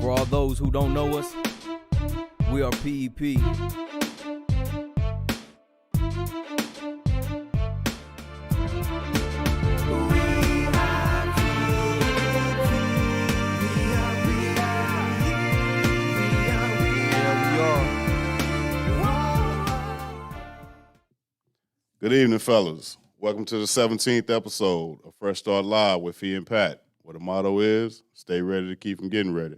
For all those who don't know us, we are PEP. Good evening, fellas. Welcome to the 17th episode of Fresh Start Live with Fee and Pat, where the motto is, stay ready to keep from getting ready.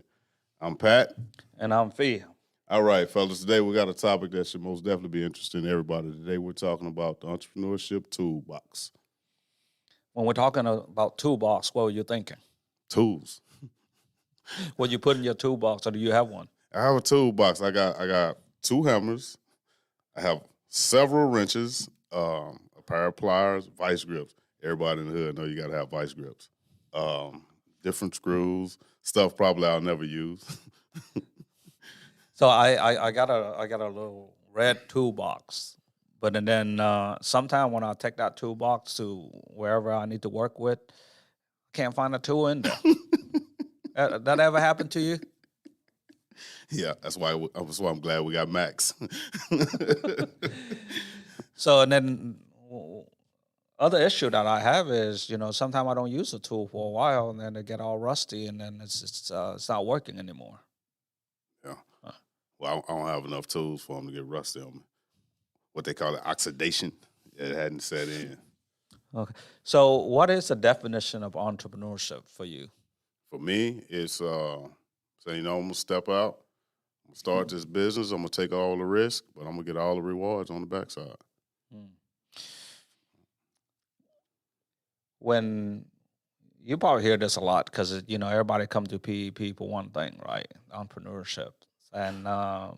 I'm Pat. And I'm Fee. All right, fellas, today we got a topic that should most definitely be interesting to everybody. Today we're talking about the Entrepreneurship Tool Box. When we're talking about toolbox, what were you thinking? Tools. What you put in your toolbox, or do you have one? I have a toolbox. I got 2 hammers. I have several wrenches, a pair of pliers, vice grips. Everybody in the hood know you got to have vice grips. Different screws, stuff probably I'll never use. So I got a little red toolbox, but then sometime when I take that toolbox to wherever I need to work with, can't find a tool in there. That ever happened to you? Yeah, that's why I'm glad we got Max. So, and then other issue that I have is, sometimes I don't use a tool for a while, and then they get all rusty, and then it's not working anymore. Yeah. Well, I don't have enough tools for them to get rusty on me. What they call it, oxidation. It hadn't set in. Okay. So, what is the definition of entrepreneurship for you? For me, it's saying, I'm going to step out. I'm going to start this business. I'm going to take all the risk, but I'm going to get all the rewards on the backside. When you probably hear this a lot because, everybody come to PEP for one thing, right? Entrepreneurship. And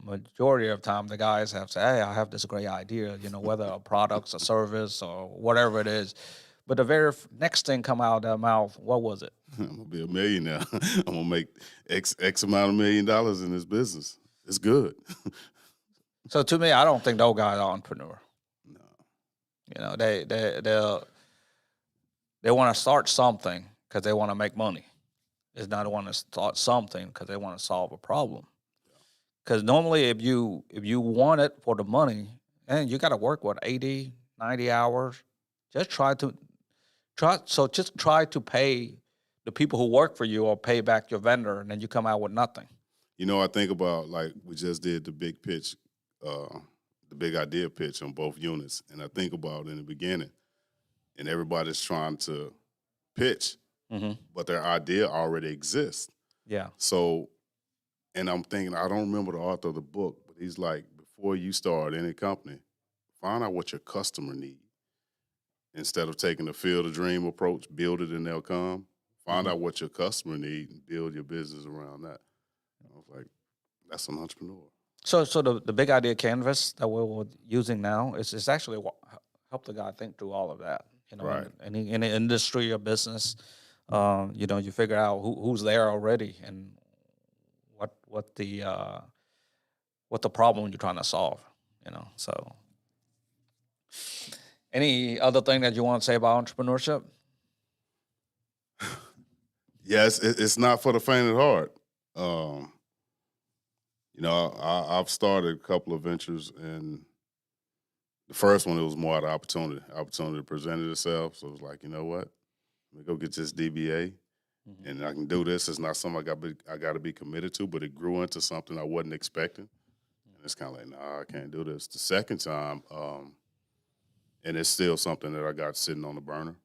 majority of the time, the guys have said, hey, I have this great idea, whether a product, a service, or whatever it is. But the very next thing come out of their mouth, what was it? I'm going to be a millionaire. I'm going to make X amount of $1 million in this business. It's good. So to me, I don't think those guys are entrepreneur. No. They want to start something because they want to make money. It's not want to start something because they want to solve a problem. Because normally if you want it for the money, and you got to work, 80, 90 hours, just try to pay the people who work for you or pay back your vendor, and then you come out with nothing. I think about, like, we just did the big pitch, the big idea pitch on both units. And I think about in the beginning, and everybody's trying to pitch, but their idea already exists. Yeah. So, and I'm thinking, I don't remember the author of the book, but he's like, before you start any company, find out what your customer needs. Instead of taking the field of dream approach, build it and they'll come. Find out what your customer needs and build your business around that. I was like, that's an entrepreneur. So the big idea canvas that we're using now is actually help the guy think through all of that. Right. In the industry or business, you figure out who's there already and what the problem you're trying to solve. So. Any other thing that you want to say about entrepreneurship? Yes, it's not for the faint of heart. I've started a couple of ventures, and the first one, it was more out of opportunity. Opportunity presented itself, so it was like, you know what? Let me go get this DBA, and I can do this. It's not something I got to be committed to, but it grew into something I wasn't expecting. And it's kind of like, nah, I can't do this. The second time, and it's still something that I got sitting on the burner.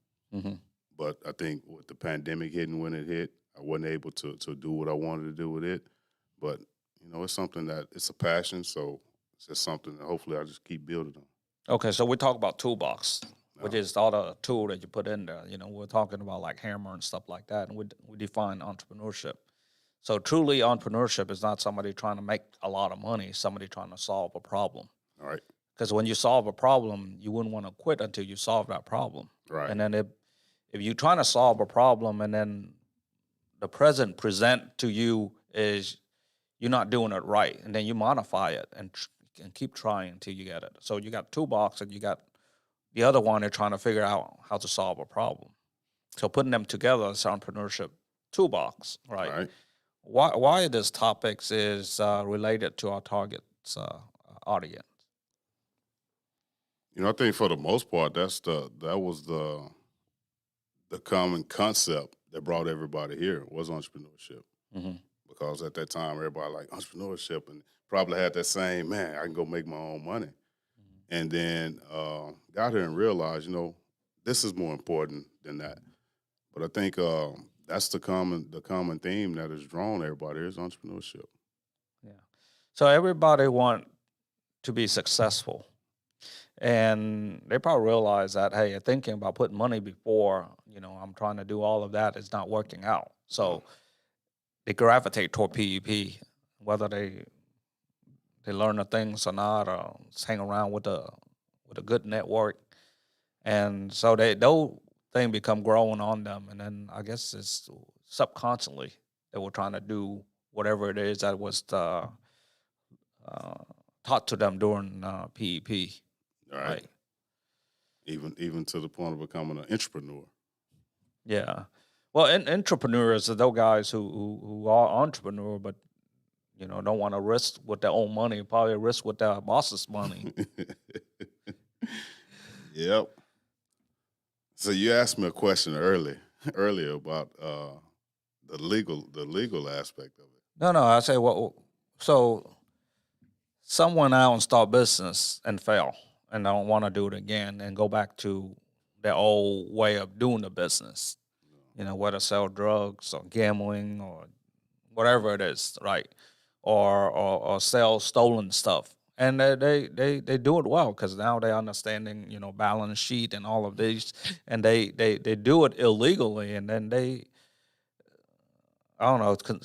But I think with the pandemic hitting when it hit, I wasn't able to do what I wanted to do with it. But, it's something that it's a passion, so it's just something that hopefully I just keep building on. Okay, so we talk about toolbox, which is all the tool that you put in there. We're talking about like hammer and stuff like that, and we define entrepreneurship. So truly entrepreneurship is not somebody trying to make a lot of money, somebody trying to solve a problem. All right. Because when you solve a problem, you wouldn't want to quit until you solve that problem. Right. And then if you're trying to solve a problem and then the present to you is you're not doing it right, and then you modify it and keep trying until you get it. So you got toolbox and you got the other one, they're trying to figure out how to solve a problem. So putting them together is Entrepreneurship Tool Box, right? Right. Why this topics is related to our target audience? I think for the most part, that was the common concept that brought everybody here was entrepreneurship. Mm-hmm. Because at that time, everybody liked entrepreneurship and probably had that same, man, I can go make my own money. And then got here and realized, this is more important than that. But I think that's the common theme that has drawn everybody is entrepreneurship. Yeah. So everybody want to be successful, and they probably realize that, hey, thinking about putting money before, I'm trying to do all of that is not working out. So they gravitate toward PEP, whether they learn the things or not, or just hang around with a good network, and so those things become growing on them, and then I guess it's subconsciously they were trying to do whatever it is that was taught to them during PEP. Right. Even to the point of becoming an entrepreneur. Yeah. Well, entrepreneurs are those guys who are entrepreneur, but don't want to risk with their own money. Probably risk with their boss's money. Yep. So you asked me a question earlier about the legal aspect of it. No. I say, well, so someone out and start business and fail, and don't want to do it again, and go back to their old way of doing the business. Whether sell drugs or gambling or whatever it is, right? Or sell stolen stuff, and they do it well because now they're understanding balance sheet and all of these, and they do it illegally, and then they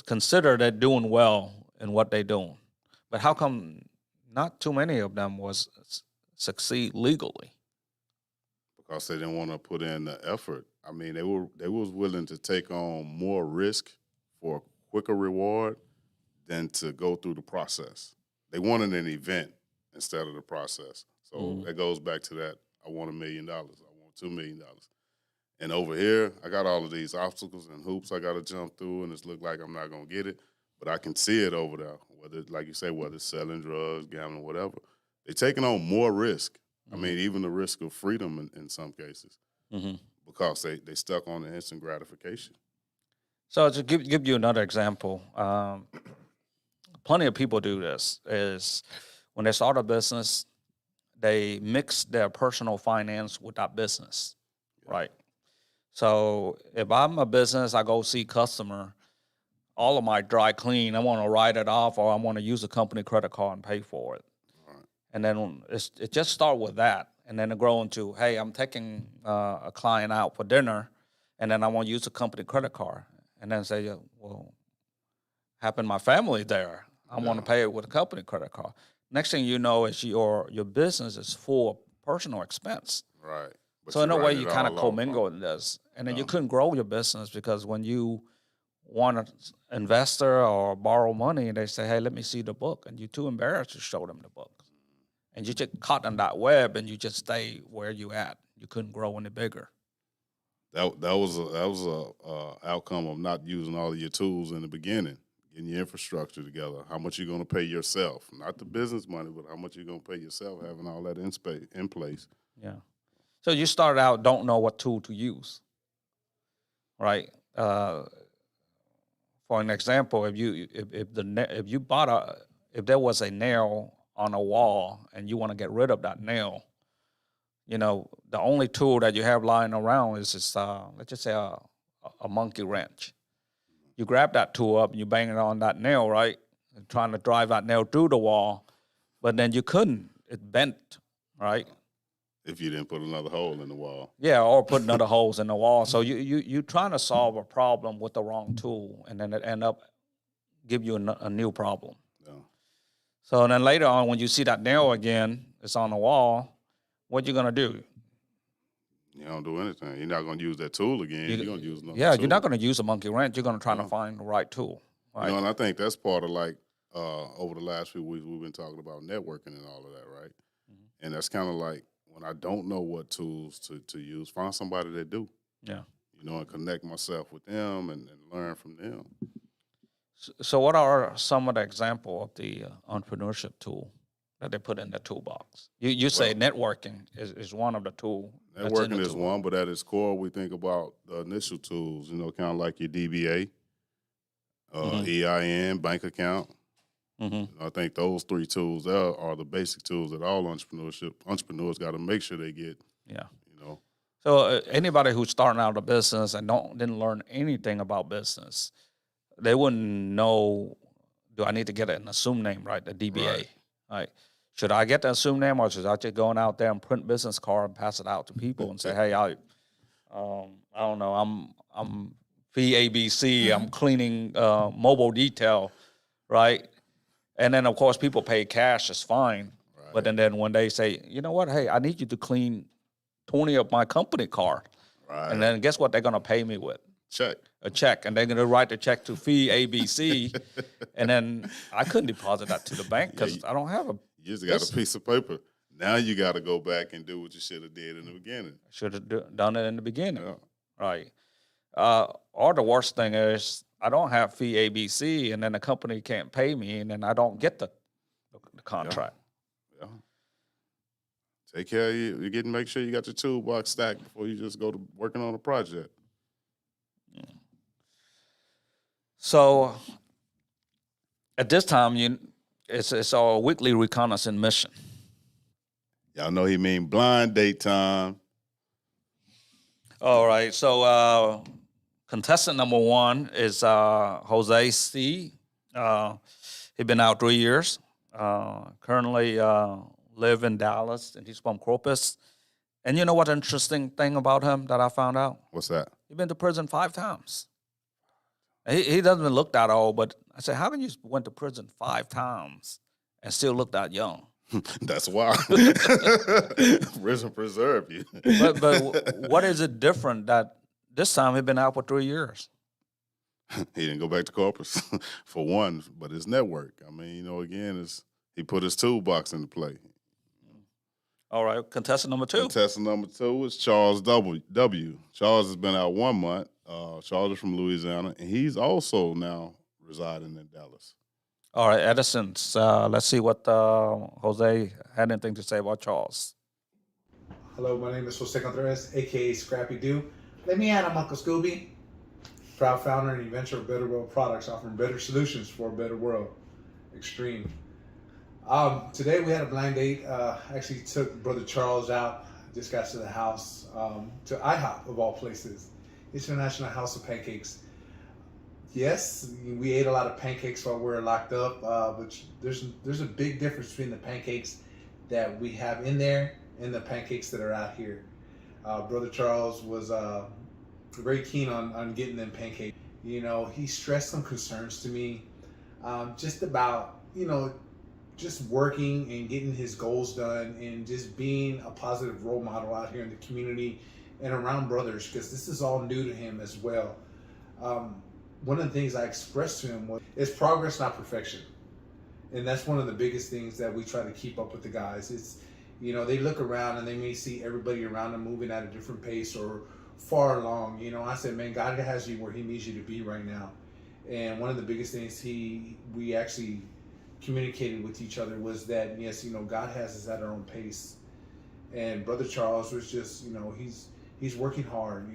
consider they're doing well in what they're doing. But how come not too many of them succeed legally? Because they didn't want to put in the effort. I mean, they was willing to take on more risk for a quicker reward than to go through the process. They wanted an event instead of the process. So that goes back to that. I want $1 million. I want $2 million. And over here, I got all of these obstacles and hoops I got to jump through, and it's look like I'm not going to get it. But I can see it over there, like you say, whether it's selling drugs, gambling, whatever. They're taking on more risk. I mean, even the risk of freedom in some cases, because they stuck on the instant gratification. So to give you another example, plenty of people do this, is when they start a business, they mix their personal finance with that business, right? So if I'm a business, I go see customer, all of my dry clean, I want to write it off, or I want to use a company credit card and pay for it. Right. And then it just start with that, and then it grow into, hey, I'm taking a client out for dinner, and then I want to use a company credit card, and then say, well, having my family there, I want to pay it with a company credit card. Next thing you know is your business is full of personal expense. Right. But so in a way, you kind of commingle in this, and then you couldn't grow your business because when you want an investor or borrow money, and they say, hey, let me see the book, and you're too embarrassed to show them the book. And you just caught in that web, and you just stay where you at. You couldn't grow any bigger. That was a outcome of not using all of your tools in the beginning, getting your infrastructure together. How much you're going to pay yourself, not the business money, but how much you're going to pay yourself, having all that in place. Yeah. So you started out don't know what tool to use, right? For an example, if there was a nail on a wall and you want to get rid of that nail, the only tool that you have lying around is this, let's just say a monkey wrench. You grab that tool up and you bang it on that nail, right? And trying to drive that nail through the wall, but then you couldn't. It bent, right? If you didn't put another hole in the wall. Yeah, or put another holes in the wall. So you trying to solve a problem with the wrong tool, and then it end up give you a new problem. Yeah. So then later on, when you see that nail again, it's on the wall, what you gonna do? You don't do anything. You're not gonna use that tool again. You're gonna use another tool. You're not gonna use a monkey wrench. You're gonna try to find the right tool. Right? And I think that's part of over the last few weeks we've been talking about networking and all of that, right? Mm-hmm. And that's kind of like when I don't know what tools to use, find somebody that do. Yeah. and connect myself with them and learn from them. So what are some of the example of the entrepreneurship tool that they put in the toolbox? You say networking is one of the tool. Networking is one, but at its core, we think about the initial tools, kind of like your DBA, EIN, bank account. I think those 3 tools are the basic tools that all entrepreneurs got to make sure they get. Yeah. So anybody who's starting out a business and didn't learn anything about business, they wouldn't know, do I need to get an assumed name, right? The DBA, right? Should I get the assumed name, or should I just go out there and print business card and pass it out to people and say, hey, I don't know, I'm VABC, I'm cleaning mobile detail, right? And then, of course, people pay cash, it's fine. Right. But then when they say, you know what, hey, I need you to clean 20 of my company car. Right. And then guess what they're going to pay me with? A check. And they're going to write the check to fee ABC. And then I couldn't deposit that to the bank because I don't have a... You just got a piece of paper. Now you got to go back and do what you should have did in the beginning. Should have done it in the beginning. Yeah. Right. Or the worst thing is, I don't have fee ABC, and then the company can't pay me, and then I don't get the contract. Yeah. Take care of you. Make sure you got your toolbox stacked before you just go to working on a project. Yeah. So at this time, it's our weekly reconnaissance mission. Y'all know he mean blind date time. All right. So contestant number 1 is Jose C. He's been out 3 years. Currently live in Dallas, and he's from Corpus. And you know what interesting thing about him that I found out? What's that? He's been to prison 5 times. He doesn't look that old, but I said, how can you went to prison 5 times and still look that young? That's why. Prison preserve you. But what is it different that this time he's been out for 3 years? He didn't go back to Corpus, for one, but his network. I mean, again, he put his toolbox into play. All right, contestant number 2. Contestant number 2 is Charles W. Charles has been out 1 month. Charles is from Louisiana, and he's also now residing in Dallas. All right, Edison, let's see what Jose had anything to say about Charles. Hello, my name is Jose Contreras, a.k.a. Scrappy Doo. Let me add, I'm Uncle Scooby. Proud founder and inventor of Better World Products, offering better solutions for a better world. Extreme. Today we had a blind date. Actually took Brother Charles out. Just got to the house, to IHOP of all places. International House of Pancakes. Yes, we ate a lot of pancakes while we were locked up, but there's a big difference between the pancakes that we have in there and the pancakes that are out here. Brother Charles was very keen on getting them pancakes. He stressed some concerns to me, just about, just working and getting his goals done and just being a positive role model out here in the community and around brothers, because this is all new to him as well. One of the things I expressed to him was, it's progress, not perfection. And that's one of the biggest things that we try to keep up with the guys. It's, they look around and they may see everybody around them moving at a different pace or far along. I said, man, God has you where he needs you to be right now. And one of the biggest things we actually communicated with each other was that, yes, God has us at our own pace. And Brother Charles was just, he's working hard.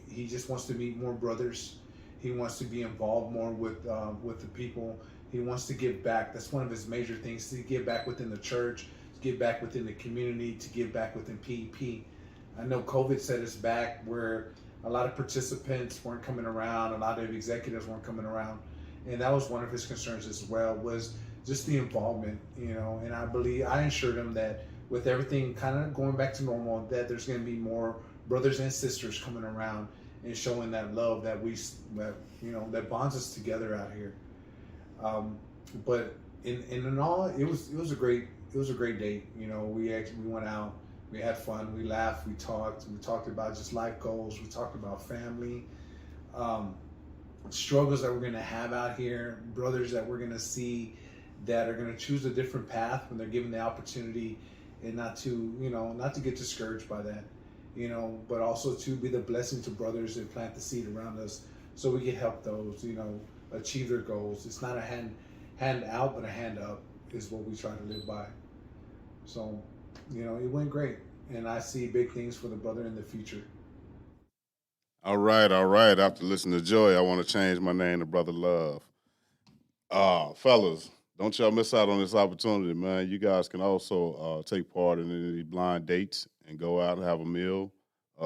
He just wants to meet more brothers. He wants to be involved more with the people. He wants to give back. That's one of his major things, to give back within the church, to give back within the community, to give back within PEP. I know COVID set us back where a lot of participants weren't coming around, a lot of executives weren't coming around. And that was one of his concerns as well, was just the involvement, and I assured him that with everything kind of going back to normal, that there's going to be more brothers and sisters coming around and showing that love that that bonds us together out here. But in all, it was a great date. We went out, we had fun, we laughed, we talked about just life goals, we talked about family, struggles that we're gonna have out here, brothers that we're gonna see that are gonna choose a different path when they're given the opportunity, and not to get discouraged by that. you know, but also to be the blessing to brothers and plant the seed around us so we can help those, you know, achieve their goals. It's not a hand out, but a hand up is what we try to live by. So, you know, it went great. And I see big things for the brother in the future. All right, all right. After listening to Joy, I want to change my name to Brother Love. Fellas, don't y'all miss out on this opportunity, man. You guys can also take part in any blind dates and go out and have a meal,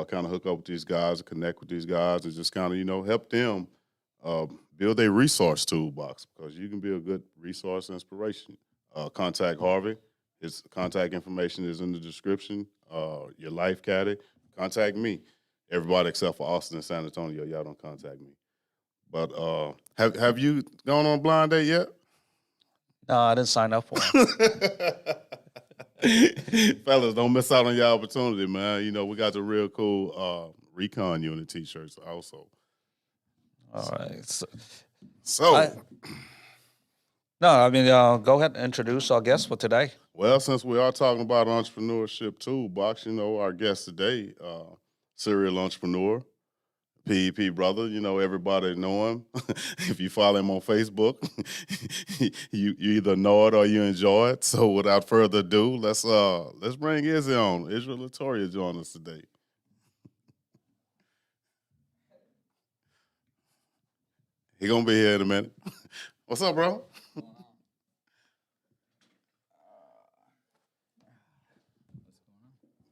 kind of hook up with these guys, connect with these guys, and just kind of, you know, help them build a resource toolbox, because you can be a good resource and inspiration. Contact Harvey. His contact information is in the description. Your life caddy. Contact me. Everybody except for Austin and San Antonio, y'all don't contact me. But have you gone on a blind date yet? No, I didn't sign up for it. Fellas, don't miss out on your opportunity, man. You know, we got the real cool Reconn Unit t-shirts also. All right. So No, I mean, go ahead and introduce our guest for today. well, since we are talking about Entrepreneurship Tool Box, you know, our guest today, serial entrepreneur, PEP brother, you know, everybody know him. If you follow him on Facebook, you either know it or you enjoy it. So without further ado, let's bring Izzy on. Israel Latoria join us today. He gonna be here in a minute. What's up, bro?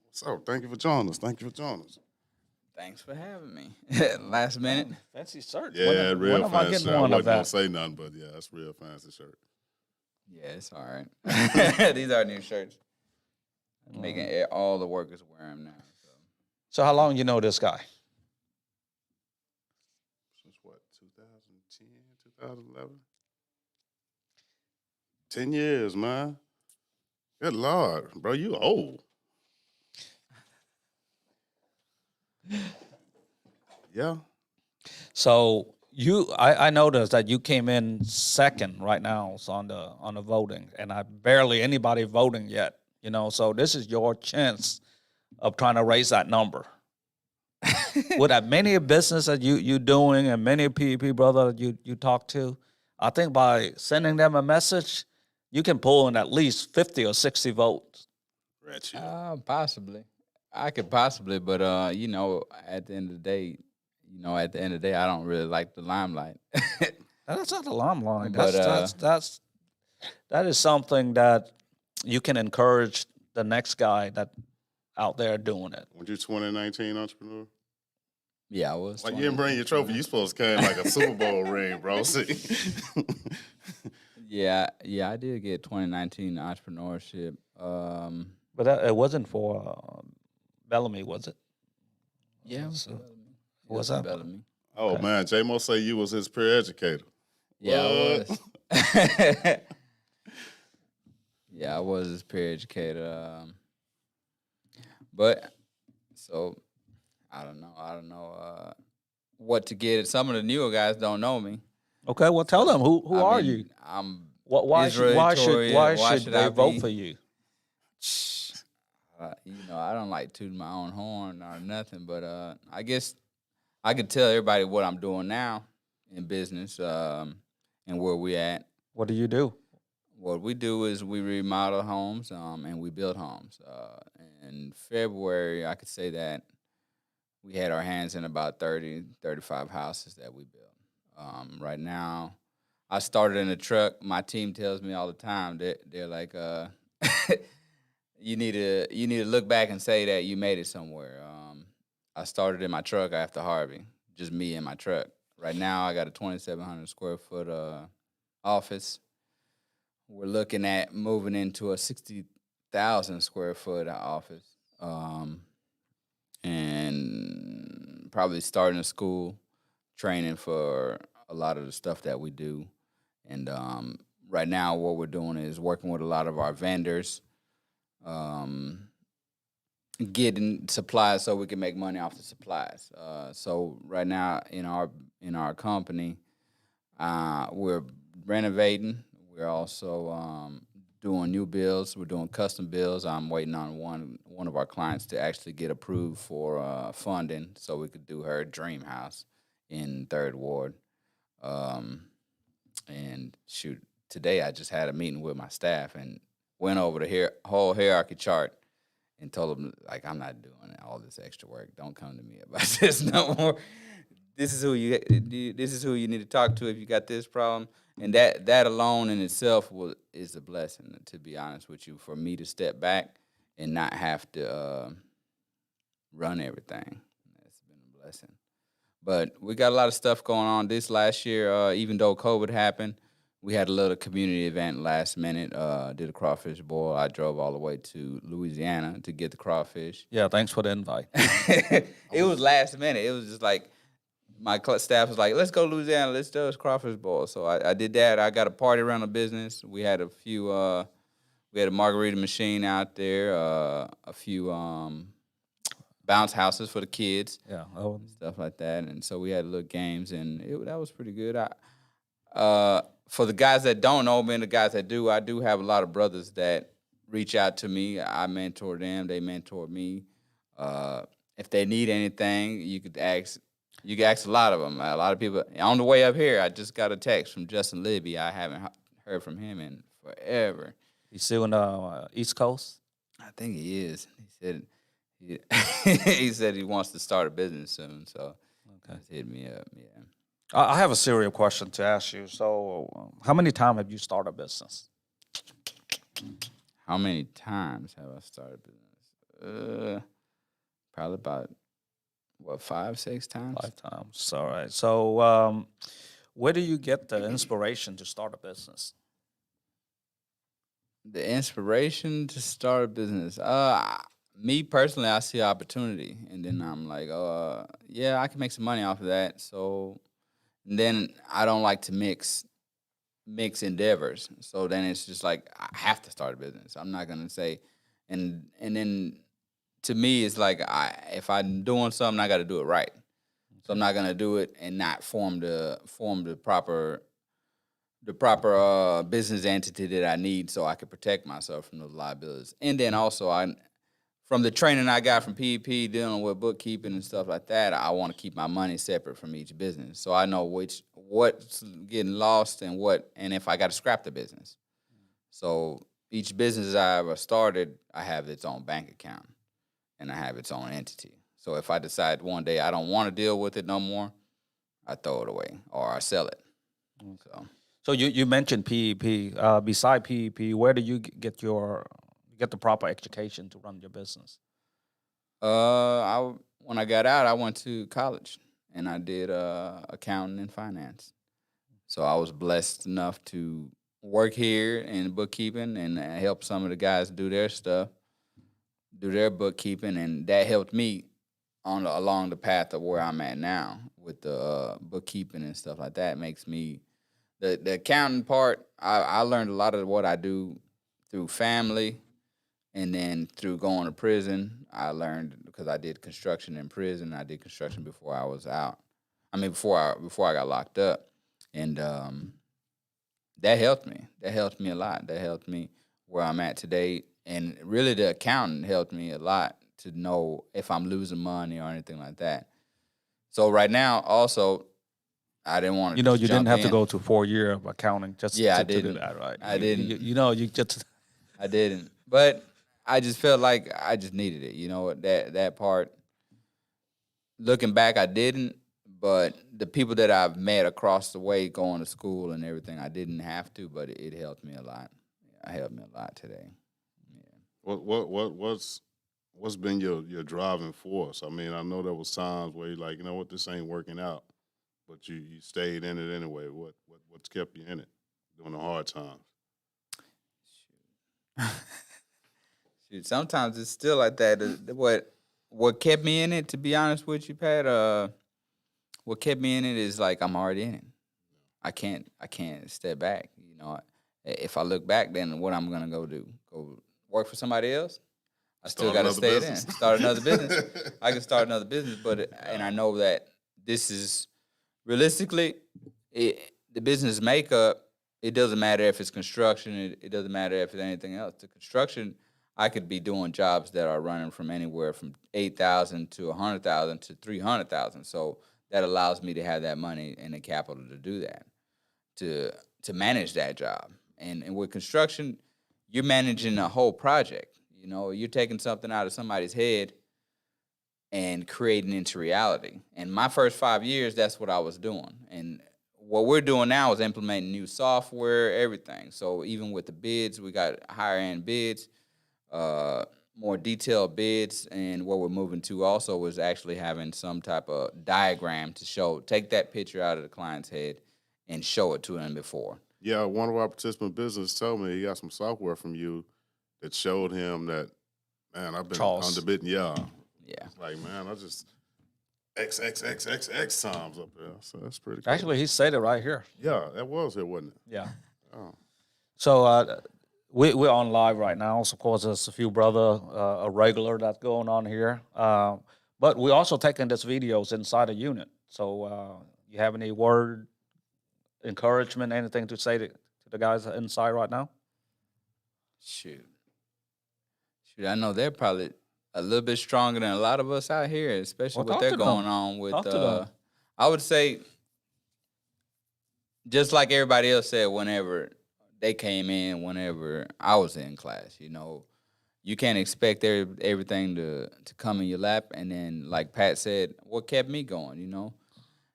What's up? Thank you for joining us. Thank you for joining us. Thanks for having me. Last minute. Fancy shirt. Yeah, real when am I fancy. getting I one of wasn't gonna that? say nothing, but yeah, that's real fancy shirt. Yeah, it's all right. These are new shirts. I'm making all the workers wear them now. So how long you know this guy? Since what, 2010, 2011? 10 years, man. Good Lord, bro, you old. Yeah. So I noticed that you came in second right now on the voting, and I barely anybody voting yet. You know, so this is your chance of trying to raise that number. With that many business that you doing and many PEP brother you talk to, I think by sending them a message, you can pull in at least 50 or 60 votes. Ratchet. Possibly. I could possibly, but you know, at the end of the day, I don't really like the limelight. That's not the limelight. But, That is something that you can encourage the next guy that out there doing it. Weren't you 2019 entrepreneur? Yeah, I was. Like, you didn't bring your trophy. You supposed to carry like a Super Bowl ring, bro. See? Yeah, I did get 2019 entrepreneurship. But it wasn't for Bellamy, was it? Yeah, So, what's that? Bellamy. Oh, Okay. man, J-Mo say you was his peer educator. Yeah, I What? was. Yeah, I was his peer educator. But so I don't know what to get. Some of the newer guys don't know me. Okay, well, tell them who I are mean, you? I'm Why Israel should Toria. they I vote be? for you? You know, I don't like tooting my own horn or nothing, but I guess I could tell everybody what I'm doing now in business and where we at. What do you do? What we do is we remodel homes and we build homes. In February, I could say that we had our hands in about 30, 35 houses that we built. Right now, I started in a truck. My team tells me all the time that they're like, you need to look back and say that you made it somewhere. I started in my truck after Harvey, just me and my truck. Right now, I got a 2,700 square foot office. We're looking at moving into a 60,000 square foot office, and probably starting a school, training for a lot of the stuff that we do. And right now, what we're doing is working with a lot of our vendors, getting supplies so we can make money off the supplies. So right now in our company, we're renovating. We're also doing new builds. We're doing custom builds. I'm waiting on one of our clients to actually get approved for funding so we could do her dream house in Third Ward. And shoot, today I just had a meeting with my staff and went over the whole hierarchy chart and told them, like, I'm not doing all this extra work. Don't come to me about this no more. This is who you need to talk to if you got this problem. And that alone in itself is a blessing, to be honest with you, for me to step back and not have to run everything. That's been a blessing. But we got a lot of stuff going on this last year. Even though COVID happened, we had a little community event last minute. Did a crawfish boil. I drove all the way to Louisiana to get the crawfish. Yeah, thanks for the invite. It was last minute. It was just like my staff was like, "Let's go to Louisiana. Let's do this crawfish boil." So I did that. I got a party around the business. We had a few. We had a margarita machine out there. A few bounce houses for the kids. Yeah, Stuff like that. And so we had little games, and that was pretty good. For the guys that don't know me and the guys that do, I do have a lot of brothers that reach out to me. I mentor them. They mentor me. If they need anything, you could ask a lot of them. A lot of people. On the way up here, I just got a text from Justin Libby. I haven't heard from him in forever. He's still in the East Coast? I think he is. He said he said he wants to start a business soon, so just hit me up. Yeah. I have a serious question to ask you. So, how many times have you started a business? How many times have I started a business? Probably about 5, 6 times. 5 times. All right. So, where do you get the inspiration to start a business? The inspiration to start a business. Me personally, I see opportunity, and then I'm like, yeah, I can make some money off of that. So then I don't like to mix endeavors. So then it's just like I have to start a business. I'm not gonna say, and then to me it's like if I'm doing something, I got to do it right. So I'm not gonna do it and not form the proper business entity that I need so I can protect myself from those liabilities. And then also from the training I got from PEP dealing with bookkeeping and stuff like that, I want to keep my money separate from each business. So I know what's getting lost and if I got to scrap the business. So each business I ever started, I have its own bank account and I have its own entity. So if I decide one day I don't want to deal with it no more, I throw it away or I sell it. So you mentioned PEP. Beside PEP, where do you get the proper education to run your business? When I got out, I went to college and I did accounting and finance. So I was blessed enough to work here in bookkeeping and help some of the guys do their stuff, do their bookkeeping, and that helped me along the path of where I'm at now with the bookkeeping and stuff like that. It makes me the accounting part. I learned a lot of what I do through family. And then through going to prison, I learned because I did construction in prison. I did construction before I was out. I mean, before I got locked up, and that helped me. That helped me a lot. That helped me where I'm at today. And really, the accountant helped me a lot to know if I'm losing money or anything like that. So right now, also, I didn't want to. You didn't have to go to 4 years of accounting just to do that, right? I didn't. You just. I didn't, but I just felt like I just needed it. That part. Looking back, I didn't. But the people that I've met across the way, going to school and everything, I didn't have to, but it helped me a lot. It helped me a lot today. Yeah. What's been your driving force? I mean, I know there was times where you're like, you know what, this ain't working out, but you stayed in it anyway. What's kept you in it during the hard times? Shoot, sometimes it's still like that. What kept me in it, to be honest with you, Pat, what kept me in it is like I'm already in it. I can't step back. If I look back, then what I'm gonna go do? Go work for somebody else? I still got to stay in. Start another business. I can start another business, and I know that this is realistically the business makeup it doesn't matter if it's construction. It doesn't matter if it's anything else. The construction, I could be doing jobs that are running from anywhere from 8,000 to 100,000 to 300,000. So that allows me to have that money and the capital to do that, to manage that job. And with construction, you're managing a whole project. You know, you're taking something out of somebody's head and creating into reality. And my first 5 years, that's what I was doing. And what we're doing now is implementing new software, everything. So even with the bids, we got higher end bids, more detailed bids, and what we're moving to also is actually having some type of diagram to take that picture out of the client's head and show it to them before. Yeah, one of our participant business told me he got some software from you that showed him that, man, I've been Charles. underbidding. Yeah. Yeah. Like, man, I just X times up there. So that's pretty cool. Actually, he said it right here. Yeah, that was it, wasn't it? Yeah. Oh. So we're on live right now. So of course, there's a few brother, a regular that's going on here. But we're also taking these videos inside a unit. So you have any word, encouragement, anything to say to the guys inside right now? Shoot, I know they're probably a little bit stronger than a lot of us out here, especially Well, what they're talk to going them. on with. Talk to them. I would say, just like everybody else said, whenever they came in, whenever I was in class, you know, you can't expect everything to come in your lap. And then, like Pat said, what kept me going, you know?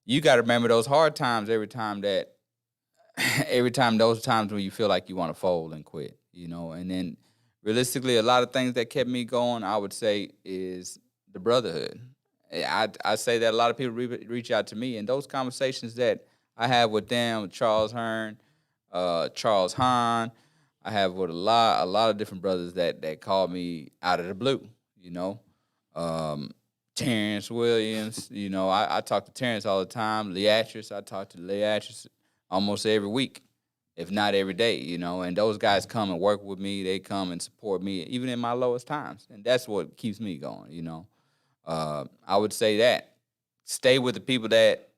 You got to remember those hard times every time those times when you feel like you want to fold and quit, you know? And then realistically, a lot of things that kept me going, I would say, is the brotherhood. I say that a lot of people reach out to me, and those conversations that I have with them, Charles Hearn, Charles Hahn, I have with a lot of different brothers that call me out of the blue, you know? Terrence Williams, you know, I talk to Terrence all the time. Leatrice, I talk to Leatrice almost every week, if not every day, you know. And those guys come and work with me. They come and support me, even in my lowest times. And that's what keeps me going, you know. I would say that. Stay with the people that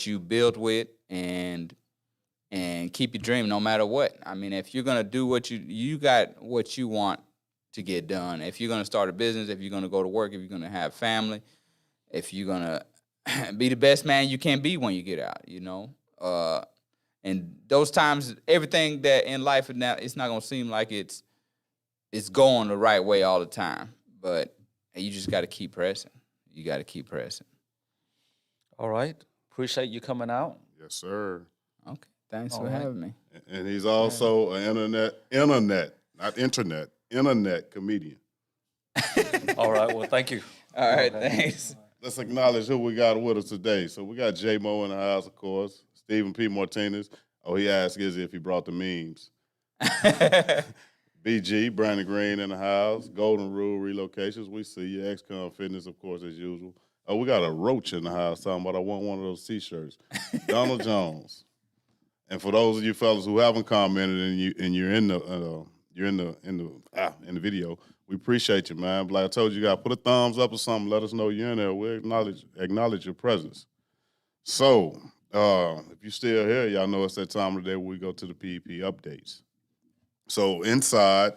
you build with and keep your dream no matter what. I mean, if you're going to do what you got what you want to get done. If you're going to start a business, if you're going to go to work, if you're going to have family, if you're going to be the best man you can be when you get out, you know. And those times, everything that in life now, it's not going to seem like it's going the right way all the time. But you just got to keep pressing. You got to keep pressing. All right. Appreciate you coming out. Yes, sir. Okay. Thanks All for right. having me. And he's also an internet comedian. All right. Well, thank you. All right. Okay. Thanks. Let's acknowledge who we got with us today. So we got J Mo in the house, of course. Stephen P. Martinez. Oh, he asked Izzy if he brought the memes. BG, Brandon Green in the house. Golden Rule Relocations. We see you. XCOM Fitness, of course, as usual. Oh, we got a roach in the house talking about I want one of those T-shirts. Donald Jones. And for those of you fellas who haven't commented and you're in the video, we appreciate you, man. But like I told you, you got to put a thumbs up or something. Let us know you're in there. We acknowledge your presence. So if you're still here, y'all know it's that time of the day where we go to the PEP updates. So inside,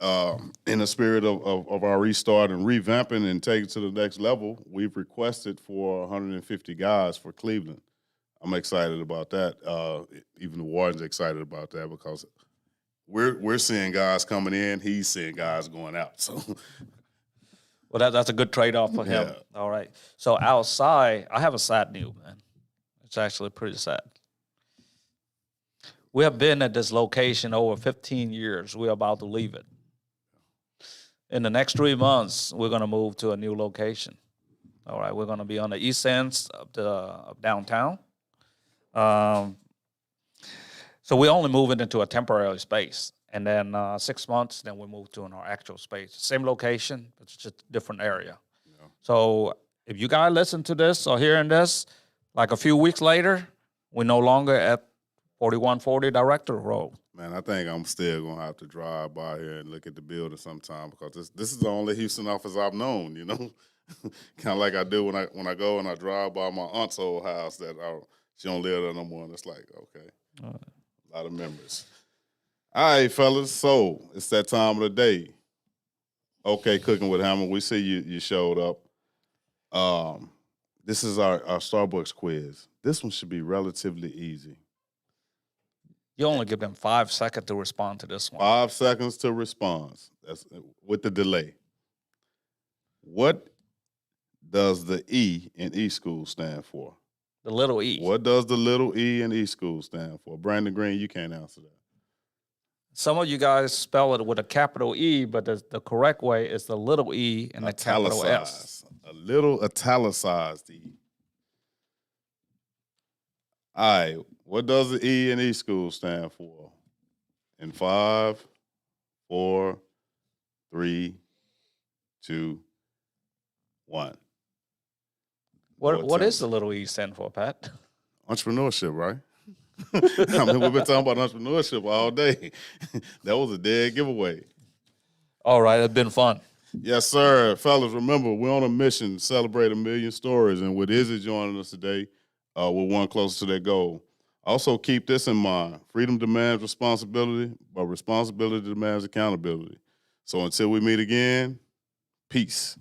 in the spirit of our restart and revamping and taking it to the next level, we've requested for 150 guys for Cleveland. I'm excited about that. Even the warden's excited about that because we're seeing guys coming in. He's seeing guys going out. So, Well, that's a good trade-off for him. Yeah. All right. So outside, I have a sad news, man. It's actually pretty sad. We have been at this location over 15 years. We're about to leave it. In the next 3 months, we're going to move to a new location. All right. We're going to be on the east end of downtown. So we're only moving into a temporary space. And then 6 months, then we move to our actual space. Same location, but it's just a different area. Yeah. So if you guys listen to this or hearing this, like a few weeks later, we're no longer at 4140 Director Road. man, I think I'm still going to have to drive by here and look at the building sometime because this is the only Houston office I've known, you know? Kind of like I do when I go and I drive by my aunt's old house she don't live there no more, and it's like, okay. A lot of memories. All right, fellas. So it's that time of the day. Okay, Cooking with Hammer. We see you showed up. This is our Starbucks quiz. This one should be relatively easy. You only give them 5 seconds to respond to this one. 5 seconds to respond. That's with the delay. What does the E in E-School stand for? The little E. What does the little E in E-School stand for? Brandon Green, you can't answer that. Some of you guys spell it with a capital E, but the correct way is the little E and the capital S. A little italicized E. All right. What does the E in E-School stand for? In 5, 4, 3, 2, 1. What is the little E stand for, Pat? Entrepreneurship, right? I mean, we've been talking about entrepreneurship all day. That was a dead giveaway. All right, it's been fun. Yes, sir. Fellas, remember, we're on a mission to celebrate 1 million stories. And with Izzy joining us today, we're one closer to that goal. Also, keep this in mind. Freedom demands responsibility, but responsibility demands accountability. So until we meet again, peace.